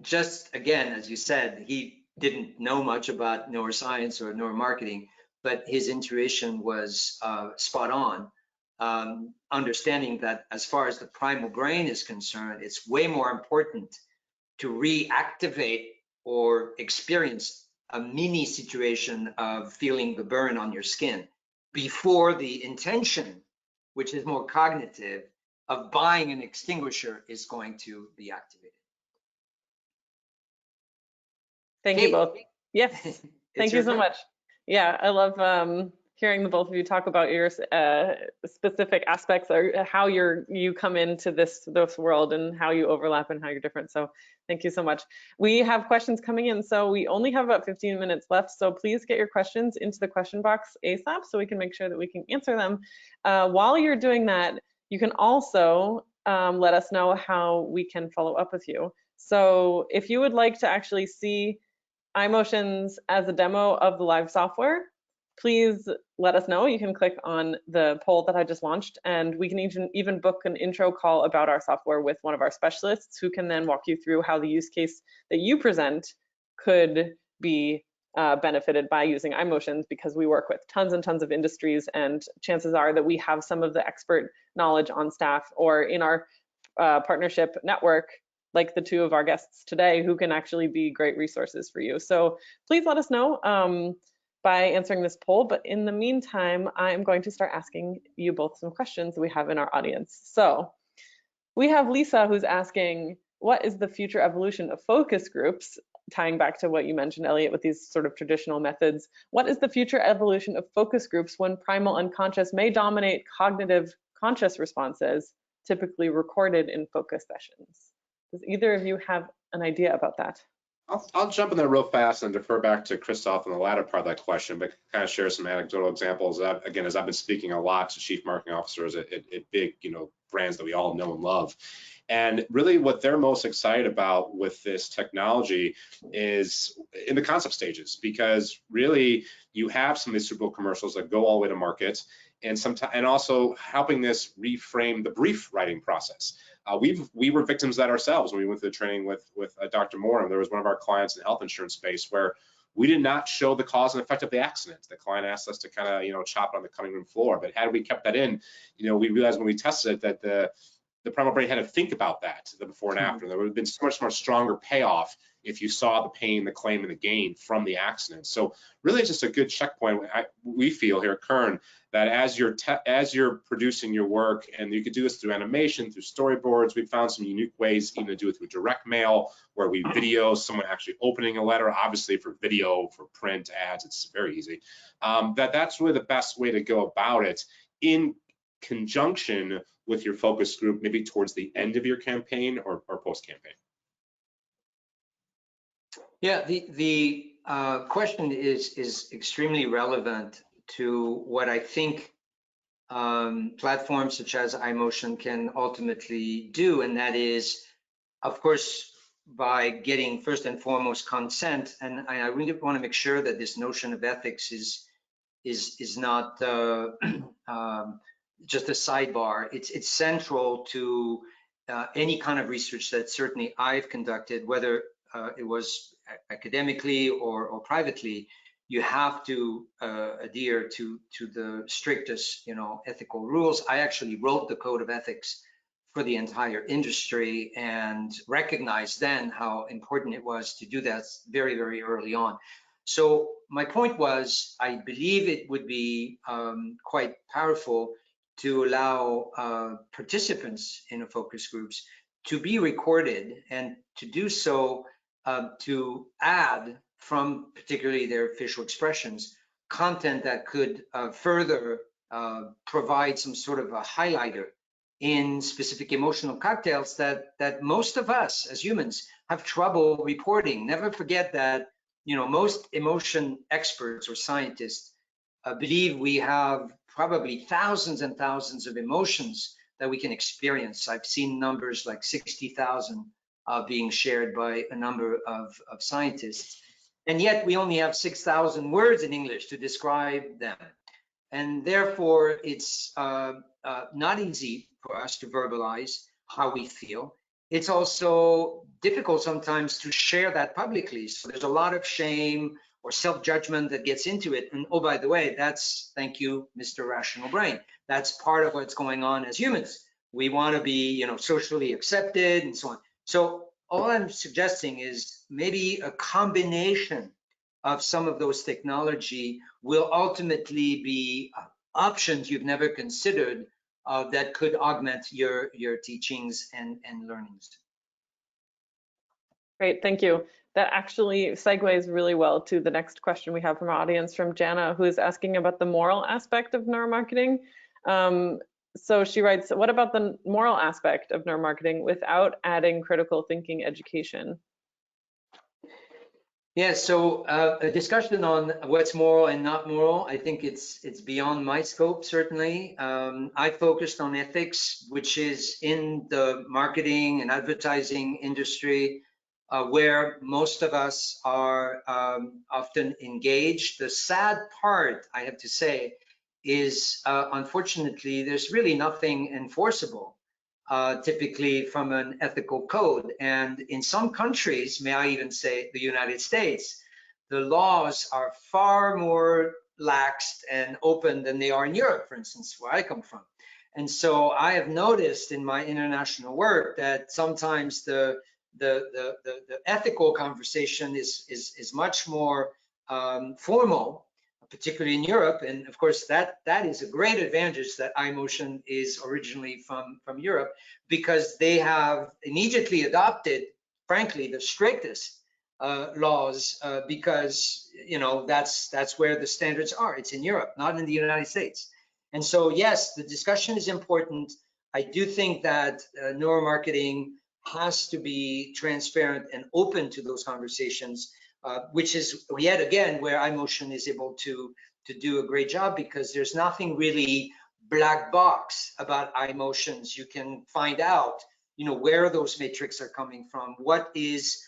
just again, as you said, he didn't know much about neuroscience or neuromarketing, but his intuition was spot on. Understanding that as far as the primal brain is concerned, it's way more important to reactivate or experience a mini situation of feeling the burn on your skin before the intention, which is more cognitive, of buying an extinguisher is going to be activated. Thank you both. Yes, thank you so much. Yeah, I love hearing the both of you talk about your specific aspects, or how you come into this world and how you overlap and how you're different. So thank you so much. We have questions coming in, so we only have about 15 minutes left. So please get your questions into the question box ASAP so we can make sure that we can answer them. While you're doing that, you can also let us know how we can follow up with you. So if you would like to actually see iMotions as a demo of the live software, please let us know. You can click on the poll that I just launched, and we can even book an intro call about our software with one of our specialists, who can then walk you through how the use case that you present could be benefited by using iMotions, because we work with tons and tons of industries, and chances are that we have some of the expert knowledge on staff or in our partnership network, like the two of our guests today, who can actually be great resources for you. So please let us know by answering this poll. But in the meantime, I'm going to start asking you both some questions that we have in our audience. So we have Lisa, who's asking, what is the future evolution of focus groups? Tying back to what you mentioned, Elliot, with these sort of traditional methods, what is the future evolution of focus groups when primal unconscious may dominate cognitive conscious responses, typically recorded in focus sessions? Does either of you have an idea about that? I'll jump in there real fast and defer back to Christophe on the latter part of that question, but kind of share some anecdotal examples. Again, as I've been speaking a lot to chief marketing officers at big, brands that we all know and love, and really what they're most excited about with this technology is in the concept stages, because really you have some of these Super Bowl commercials that go all the way to market, and also helping this reframe the brief writing process. We were victims of that ourselves when we went through the training with Dr. Morin. There was one of our clients in the health insurance space where we did not show the cause and effect of the accident. The client asked us to kind of, chop it on the cutting room floor. But had we kept that in, we realized when we tested it that the primal brain had to think about that, the before and after. There would have been so much more stronger payoff if you saw the pain, the claim, and the gain from the accident. So really, it's just a good checkpoint. We feel here at Kern that as you're producing your work, and you could do this through animation, through storyboards, we found some unique ways even to do it through direct mail, where we video someone actually opening a letter. Obviously, for video, for print ads, it's very easy. That's really the best way to go about it, in conjunction with your focus group, maybe towards the end of your campaign or post-campaign. Yeah, the question is extremely relevant to what I think platforms such as iMotion can ultimately do, and that is, of course, by getting first and foremost consent, and I really want to make sure that this notion of ethics is not just a sidebar. It's central to any kind of research that certainly I've conducted, whether it was academically or privately. You have to adhere to the strictest, ethical rules. I actually wrote the code of ethics for the entire industry and recognized then how important it was to do that very, very early on. So my point was, I believe it would be quite powerful to allow participants in a focus groups to be recorded, and to do so to add from particularly their facial expressions content that could further provide some sort of a highlighter in specific emotional cocktails that most of us as humans have trouble reporting. Never forget that, most emotion experts or scientists believe we have probably thousands and thousands of emotions that we can experience. I've seen numbers like 60,000 being shared by a number of scientists. And yet we only have 6,000 words in English to describe them. And therefore, it's not easy for us to verbalize how we feel. It's also difficult sometimes to share that publicly. So there's a lot of shame or self-judgment that gets into it. And oh, by the way, thank you, Mr. Rational Brain. That's part of what's going on as humans. We want to be, socially accepted and so on. So all I'm suggesting is maybe a combination of some of those technology will ultimately be options you've never considered that could augment your teachings and learnings. Great, thank you. That actually segues really well to the next question we have from our audience, from Jana, who is asking about the moral aspect of neuromarketing. So she writes, what about the moral aspect of neuromarketing without adding critical thinking education? Yeah, so a discussion on what's moral and not moral, I think it's beyond my scope, certainly. I focused on ethics, which is in the marketing and advertising industry, where most of us are often engaged. The sad part, I have to say, is unfortunately, there's really nothing enforceable. Typically from an ethical code. And in some countries, may I even say the United States, the laws are far more laxed and open than they are in Europe, for instance, where I come from. And so I have noticed in my international work that sometimes the ethical conversation is much more formal, particularly in Europe. And of course, that is a great advantage that iMotion is originally from Europe, because they have immediately adopted, frankly, the strictest laws, because that's where the standards are. It's in Europe, not in the United States. And so, yes, the discussion is important. I do think that neuromarketing has to be transparent and open to those conversations. Which is yet again where iMotion is able to do a great job, because there's nothing really black box about iMotions. You can find out, where those metrics are coming from, what is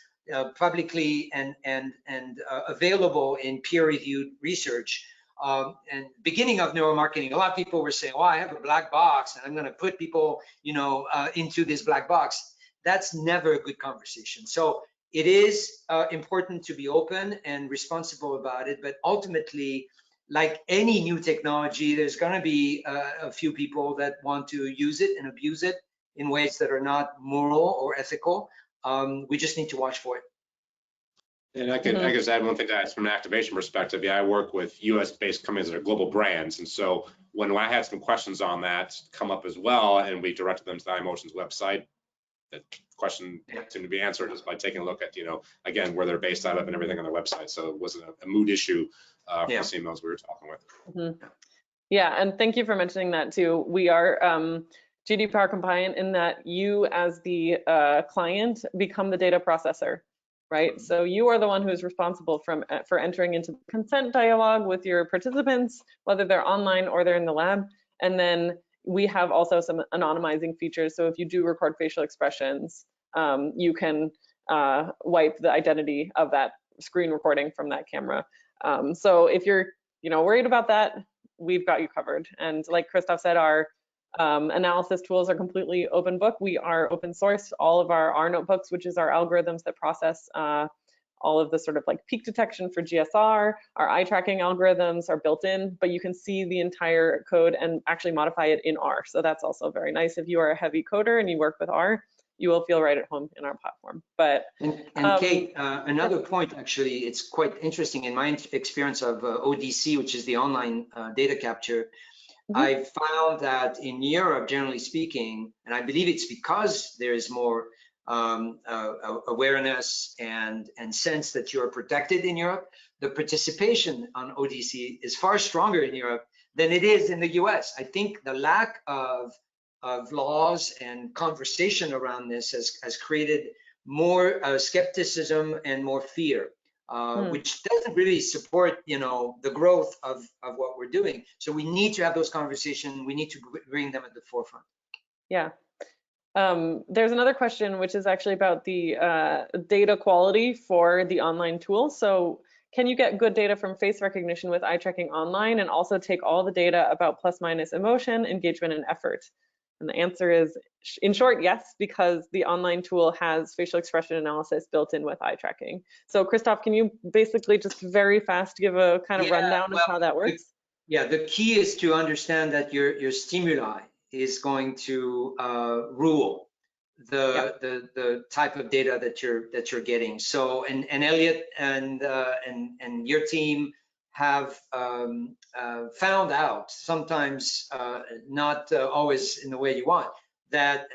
publicly and available in peer-reviewed research. And beginning of neuromarketing, a lot of people were saying, "Oh, I have a black box, and I'm going to put people, into this black box." That's never a good conversation. So it is important to be open and responsible about it, but ultimately, like any new technology, there's going to be a few people that want to use it and abuse it in ways that are not moral or ethical. We just need to watch for it. And I could add one thing to that from an activation perspective. Yeah, I work with US-based companies that are global brands, and so when I had some questions on that come up as well, and we directed them to the iMotions website, the question seemed to be answered just by taking a look at, again, where they're based out of and everything on their website. So it wasn't a mood issue for the CMOs we were talking with. Yeah, and thank you for mentioning that too. We are GDPR compliant in that you, as the client, become the data processor, right? So you are the one who is responsible for entering into the consent dialogue with your participants, whether they're online or they're in the lab. And then we have also some anonymizing features. So if you do record facial expressions, you can wipe the identity of that screen recording from that camera. So if you're worried about that, we've got you covered. And like Christophe said, our analysis tools are completely open book. We are open source. All of our R notebooks, which is our algorithms that process all of the sort of like peak detection for GSR, our eye tracking algorithms are built in, but you can see the entire code and actually modify it in R. So that's also very nice. If you are a heavy coder and you work with R, you will feel right at home in our platform. But Kate, another point, actually, it's quite interesting in my experience of ODC, which is the online data capture. I found that in Europe, generally speaking, and I believe it's because there is more awareness and sense that you're protected in Europe, the participation on ODC is far stronger in Europe than it is in the US. I think the lack of laws and conversation around this has created more skepticism and more fear. Which doesn't really support, the growth of what we're doing. So we need to have those conversations. We need to bring them at the forefront. Yeah. There's another question, which is actually about the data quality for the online tool. So can you get good data from face recognition with eye tracking online and also take all the data about plus minus emotion, engagement, and effort? And the answer is, in short, yes, because the online tool has facial expression analysis built in with eye tracking. So Christophe, can you basically just very fast give a kind of rundown of how that works? The key is to understand that your stimuli is going to rule the type of data that you're getting. So and Elliot and your team have found out, sometimes not always in the way you want, that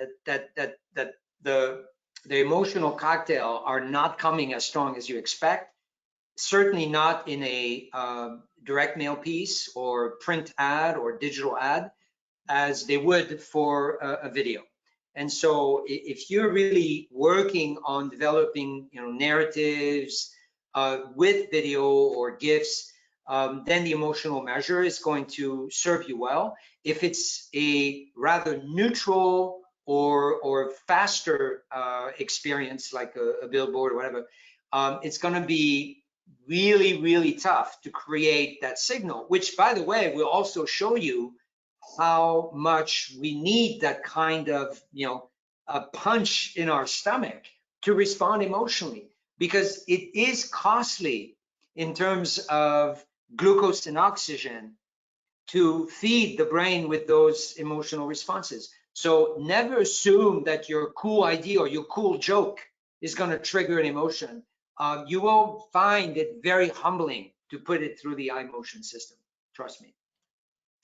the emotional cocktail are not coming as strong as you expect. Certainly not in a direct mail piece or print ad or digital ad as they would for a video. And so if you're really working on developing narratives with video or GIFs, then the emotional measure is going to serve you well. If it's a rather neutral or faster experience, like a billboard or whatever, it's going to be really, really tough to create that signal, which, by the way, will also show you how much we need that kind of, a punch in our stomach to respond emotionally, because it is costly in terms of glucose and oxygen to feed the brain with those emotional responses. So never assume that your cool idea or your cool joke is going to trigger an emotion. You will find it very humbling to put it through the iMotion system. Trust me.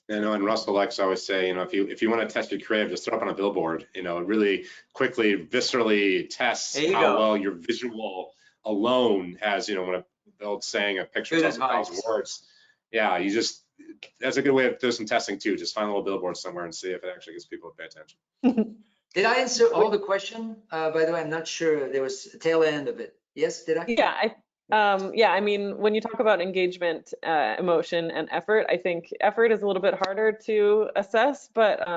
And Russell likes to always say, if you want to test your creative, just throw up on a billboard. Really quickly, viscerally test how well your visual alone has, when the old saying, a picture tells 1,000 words. Yeah, that's a good way of doing some testing too. Just find a little billboard somewhere and see if it actually gets people to pay attention. Did I answer all the question? By the way, I'm not sure. There was a tail end of it. Yes, did I? Yeah, I mean, when you talk about engagement, emotion, and effort, I think effort is a little bit harder to assess, but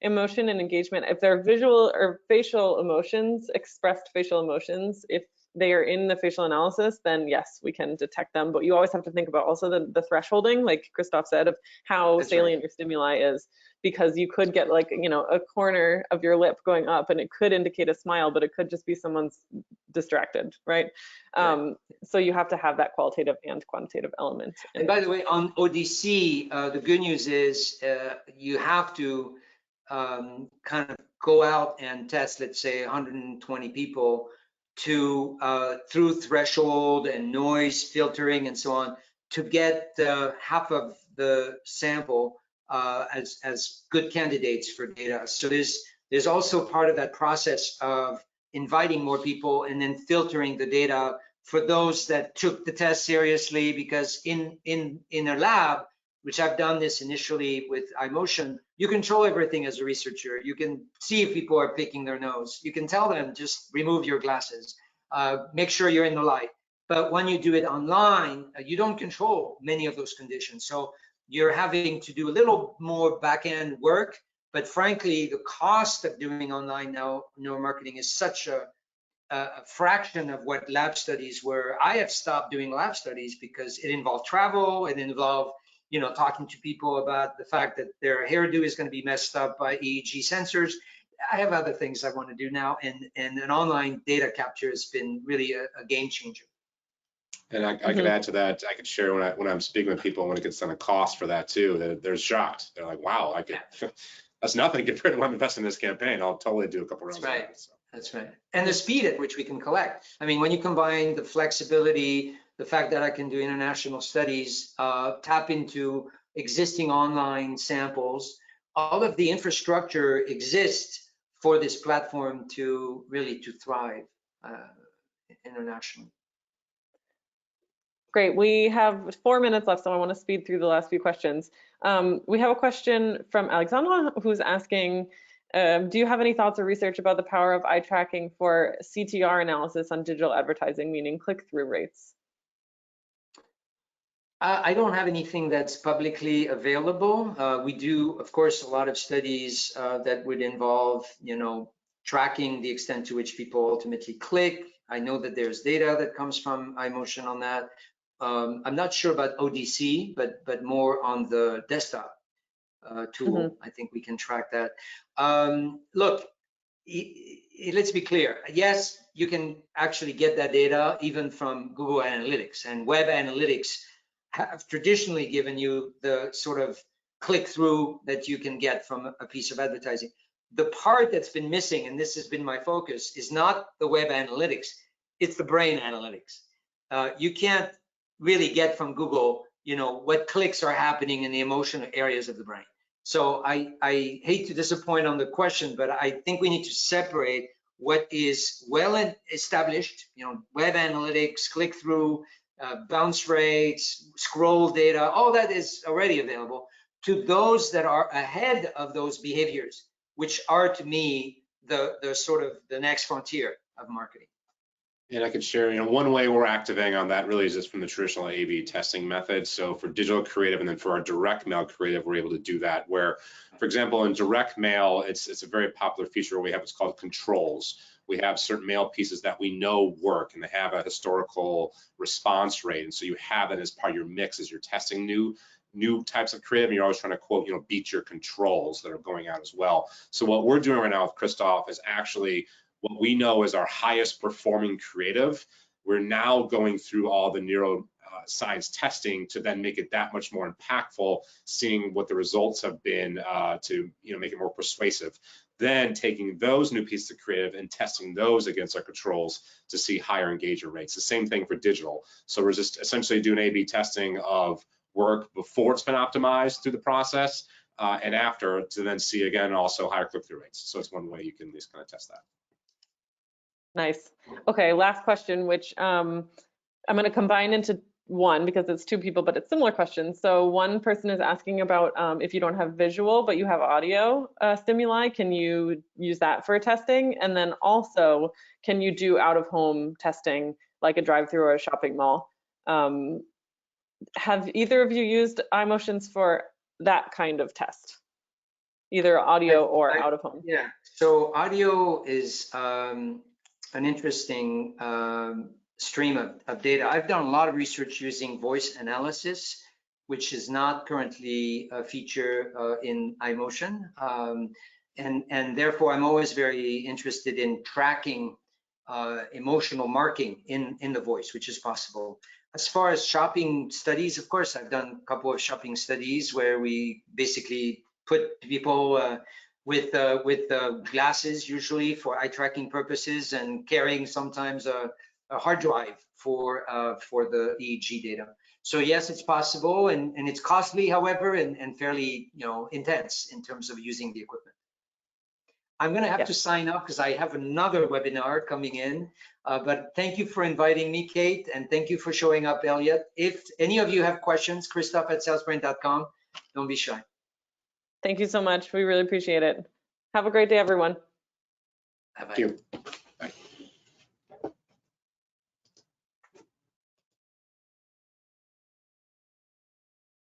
emotion and engagement, if they're visual or facial emotions, expressed facial emotions, if they are in the facial analysis, then yes, we can detect them. But you always have to think about also the thresholding, like Christophe said, of how salient your stimuli is, because you could get like, a corner of your lip going up and it could indicate a smile, but it could just be someone's distracted, right? So you have to have that qualitative and quantitative element. And by the way, on ODC, the good news is you have to kind of go out and test, let's say 120 people to through threshold and noise filtering and so on, to get half of the sample as good candidates for data. So there's also part of that process of inviting more people and then filtering the data for those that took the test seriously, because in a lab, which I've done this initially with iMotion, you control everything as a researcher. You can see if people are picking their nose. You can tell them, just remove your glasses, make sure you're in the light. But when you do it online, you don't control many of those conditions. So you're having to do a little more back-end work. But frankly, the cost of doing online now neuromarketing is such a a fraction of what lab studies were. I have stopped doing lab studies because it involved travel, it involved, talking to people about the fact that their hairdo is going to be messed up by EEG sensors. I have other things I want to do now, and an online data capture has been really a game changer. And I could add to that. I could share when I'm speaking with people when it gets on a cost for that too. They're shocked. They're like, "Wow, I could." That's nothing compared to when I'm investing in this campaign. I'll totally do a couple rounds. That's right. Of that, so. That's right. And the speed at which we can collect. I mean, when you combine the flexibility, the fact that I can do international studies, tap into existing online samples, all of the infrastructure exists for this platform to really thrive internationally. Great. We have 4 minutes left, so I want to speed through the last few questions. We have a question from Alexandra, who's asking, do you have any thoughts or research about the power of eye tracking for CTR analysis on digital advertising, meaning click-through rates? I don't have anything that's publicly available. We do, of course, a lot of studies that would involve, tracking the extent to which people ultimately click. I know that there's data that comes from iMotion on that. I'm not sure about ODC, but more on the desktop tool. I think we can track that. Look, let's be clear. Yes, you can actually get that data even from Google Analytics, and web analytics have traditionally given you the sort of click-through that you can get from a piece of advertising. The part that's been missing, and this has been my focus, is not the web analytics, it's the brain analytics. You can't really get from Google, what clicks are happening in the emotional areas of the brain. So I hate to disappoint on the question, but I think we need to separate what is well established, web analytics, click-through, bounce rates, scroll data, all that is already available, to those that are ahead of those behaviors, which are, to me, the sort of the next frontier of marketing. And I could share, one way we're activating on that really is just from the traditional A/B testing method. So for digital creative and then for our direct mail creative, we're able to do that where, for example, in direct mail, it's a very popular feature where we have what's called controls. We have certain mail pieces that we know work and they have a historical response rate. And so you have it as part of your mix as you're testing new types of creative, and you're always trying to quote, beat your controls that are going out as well. So what we're doing right now with Christophe is actually what we know is our highest performing creative. We're now going through all the neuroscience testing to then make it that much more impactful, seeing what the results have been to make it more persuasive. Then taking those new pieces of creative and testing those against our controls to see higher engagement rates. The same thing for digital. So we're just essentially doing A/B testing of work before it's been optimized through the process and after to then see again also higher click-through rates. So it's one way you can just kind of test that. Nice. Okay, last question, which I'm going to combine into one because it's two people, but it's similar questions. So one person is asking about if you don't have visual, but you have audio stimuli, can you use that for testing? And then also, can you do out-of-home testing like a drive-through or a shopping mall? Have either of you used iMotions for that kind of test? Either audio or out-of-home? Yeah, so audio is an interesting stream of data. I've done a lot of research using voice analysis, which is not currently a feature in iMotion. And therefore, I'm always very interested in tracking emotional marking in the voice, which is possible. As far as shopping studies, of course, I've done a couple of shopping studies where we basically put people with glasses, usually for eye tracking purposes, and carrying sometimes a hard drive for the EEG data. So yes, it's possible, and it's costly, however, and fairly intense in terms of using the equipment. I'm going to have to sign off because I have another webinar coming in. But thank you for inviting me, Kate, and thank you for showing up, Elliot. If any of you have questions, Christophe@salesbrain.com. Don't be shy. Thank you so much. We really appreciate it. Have a great day, everyone. Bye-bye. Thank you.